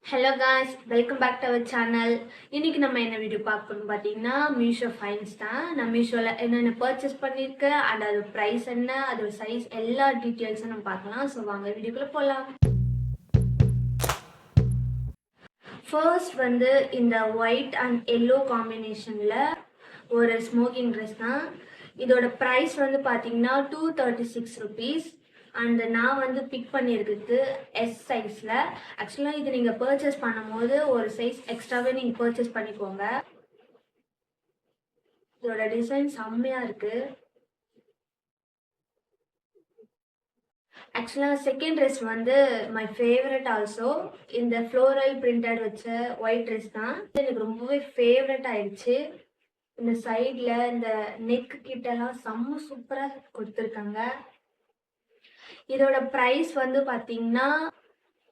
Hello guys, welcome back to our channel. இன்னைக்கு நம்ம என்ன வீடியோ பார்க்கணும்னு பார்த்தீங்கன்னா மீஷோ ஃபைன்ஸ் தான். நான் மீஷோவில் என்னென்ன பர்ச்சேஸ் பண்ணியிருக்கேன் அண்ட் அது ப்ரைஸ் என்ன, அதோட சைஸ், எல்லா டீட்டெயில்ஸும் நம்ம பார்க்கலாம். ஸோ வாங்க வீடியோக்குள்ளே போகலாம். ஃபர்ஸ்ட் வந்து இந்த ஒயிட் அண்ட் எல்லோ காம்பினேஷனில் ஒரு ஸ்மோக்கிங் ட்ரெஸ் தான். இதோட ப்ரைஸ் வந்து பார்த்தீங்கன்னா 236 rupees. அண்ட் நான் வந்து பிக் பண்ணியிருக்குது எஸ் சைஸில். ஆக்சுவலாக இது நீங்கள் பர்ச்சேஸ் பண்ணும்போது ஒரு சைஸ் எக்ஸ்ட்ராவே நீங்கள் பர்ச்சேஸ் பண்ணிக்கோங்க. இதோட டிசைன் செம்மையாக இருக்குது. ஆக்சுவலாக செகண்ட் ட்ரெஸ் வந்து மை ஃபேவரட் ஆல்சோ. இந்த ஃப்ளோரல் பிரிண்டட் வச்ச ஒயிட் ட்ரெஸ் தான் எனக்கு ரொம்பவே ஃபேவரட் ஆயிடுச்சு. இந்த சைடில் இந்த நெக் கிட்டலாம் செம்ம சூப்பராக கொடுத்துருக்காங்க. இதோட ப்ரைஸ் வந்து பார்த்தீங்கன்னா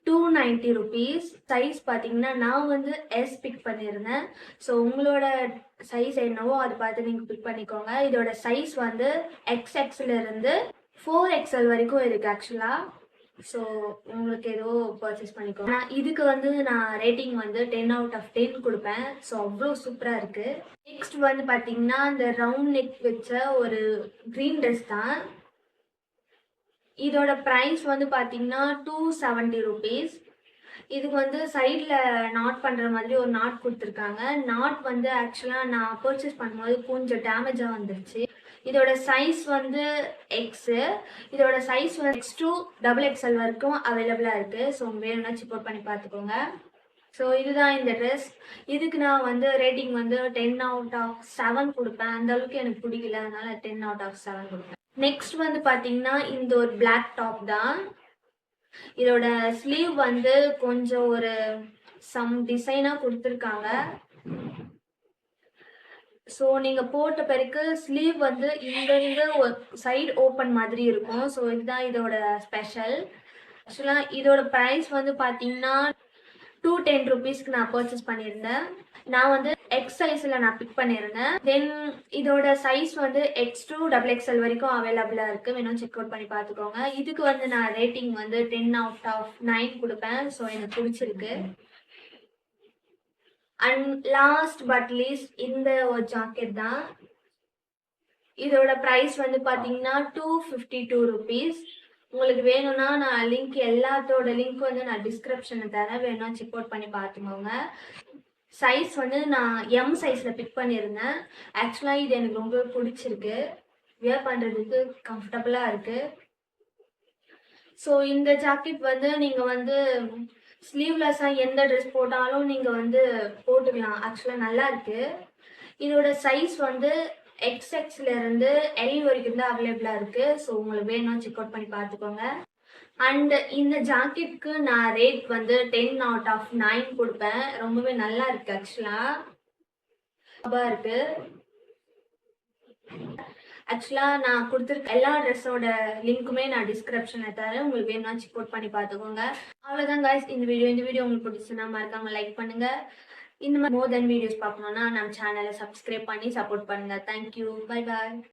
290 rupees. சைஸ் பார்த்தீங்கன்னா நான் வந்து எஸ் பிக் பண்ணியிருந்தேன். ஸோ உங்களோட சைஸ் என்னவோ அதை பார்த்து நீங்கள் பிக் பண்ணிக்கோங்க. இதோட சைஸ் வந்து XXல இருந்து 4XL வரைக்கும் இருக்குது ஆக்சுவலாக. ஸோ உங்களுக்கு ஏதோ பர்ச்சேஸ் பண்ணிக்கோங்க. இதுக்கு வந்து நான் ரேட்டிங் வந்து 10 out of 10 கொடுப்பேன். ஸோ அவ்வளோ சூப்பராக இருக்குது. நெக்ஸ்ட் வந்து பார்த்தீங்கன்னா இந்த ரவுண்ட் நெக் வச்ச ஒரு க்ரீன் ட்ரெஸ் தான். இதோட ப்ரைஸ் வந்து பார்த்தீங்கன்னா 270 rupees. இதுக்கு வந்து சைடில் நாட் பண்ணுற மாதிரி ஒரு நாட் கொடுத்துருக்காங்க. நாட் வந்து ஆக்சுவலாக நான் பர்ச்சேஸ் பண்ணும்போது கொஞ்சம் டேமேஜாக வந்துருச்சு. இதோட சைஸ் வந்து எக்ஸு. இதோட சைஸ் வந்து X to XXL வரைக்கும் அவைலபிளாக இருக்குது. ஸோ வேணும்னா செக் அவுட் பண்ணி பார்த்துக்கோங்க. ஸோ இதுதான் இந்த ட்ரெஸ். இதுக்கு நான் வந்து ரேட்டிங் வந்து 10 out of 7 கொடுப்பேன். அந்த அளவுக்கு எனக்கு பிடிக்கல, அதனால 10 out of 7 கொடுப்பேன். நெக்ஸ்ட் வந்து பார்த்தீங்கன்னா இந்த ஒரு பிளாக் டாப் தான். இதோட ஸ்லீவ் வந்து கொஞ்சம் ஒரு சம் டிசைனாக கொடுத்துருக்காங்க. ஸோ நீங்கள் போட்ட பிறகு ஸ்லீவ் வந்து இங்கேருந்து ஒரு சைடு ஓப்பன் மாதிரி இருக்கும். ஸோ இதுதான் இதோட ஸ்பெஷல். ஆக்சுவலாக இதோட ப்ரைஸ் வந்து பார்த்தீங்கன்னா 210 rupeesக்கு நான் பர்ச்சேஸ் பண்ணியிருந்தேன். நான் வந்து எக்ஸ் சைஸில் நான் பிக் பண்ணியிருந்தேன். தென் இதோட சைஸ் வந்து X to XXL வரைக்கும் அவைலபிளாக இருக்குது. வேணும் செக் அவுட் பண்ணி பார்த்துக்கோங்க. இதுக்கு வந்து நான் ரேட்டிங் வந்து 10 out of 9 கொடுப்பேன். ஸோ எனக்கு பிடிச்சிருக்கு. அண்ட் லாஸ்ட் பட் லீஸ்ட் இந்த ஒரு ஜாக்கெட் தான். இதோட ப்ரைஸ் வந்து பார்த்தீங்கன்னா 252 rupees. உங்களுக்கு வேணும்னா நான் லிங்க் எல்லாத்தோட லிங்க் வந்து நான் டிஸ்கிரிப்ஷனில் தரேன். வேணும்னா செக் அவுட் பண்ணி பார்த்துக்கோங்க. சைஸ் வந்து நான் எம் சைஸில் பிக் பண்ணியிருந்தேன். ஆக்சுவலாக இது எனக்கு ரொம்ப பிடிச்சிருக்கு. வியர் பண்ணுறதுக்கு கம்ஃபர்டபுளாக இருக்குது. ஸோ இந்த ஜாக்கெட் வந்து நீங்கள் வந்து ஸ்லீவ்லெஸ்ஸாக எந்த ட்ரெஸ் போட்டாலும் நீங்கள் வந்து போட்டுக்கலாம். ஆக்சுவலாக நல்லா இருக்குது. இதோட சைஸ் வந்து XXல இருந்து L வரைக்கும் தான் அவைலபிளாக இருக்குது. ஸோ உங்களுக்கு வேணும் செக் அவுட் பண்ணி பார்த்துக்கோங்க. அண்ட் இந்த ஜாக்கெட்டுக்கு நான் ரேட் வந்து 10 out of 9 கொடுப்பேன். ரொம்பவே நல்லா இருக்குது. ஆக்சுவலாக இருக்குது. ஆக்சுவலாக நான் கொடுத்துருக்க எல்லா ட்ரெஸ்ஸோட லிங்க்குமே நான் டிஸ்கிரிப்ஷனில் தரேன். உங்களுக்கு வேணும்னா செக் அவுட் பண்ணி பார்த்துக்கோங்க. அவ்வளோதான் guys இந்த வீடியோ உங்களுக்கு பிடிச்சுன்னா மறக்காமல் லைக் பண்ணுங்கள். இந்த மாதிரி மோர் தென் வீடியோஸ் பார்க்கணுன்னா நம்ம சேனலை சப்ஸ்கிரைப் பண்ணி சப்போர்ட் பண்ணுங்கள். தேங்க்யூ. Bye bye.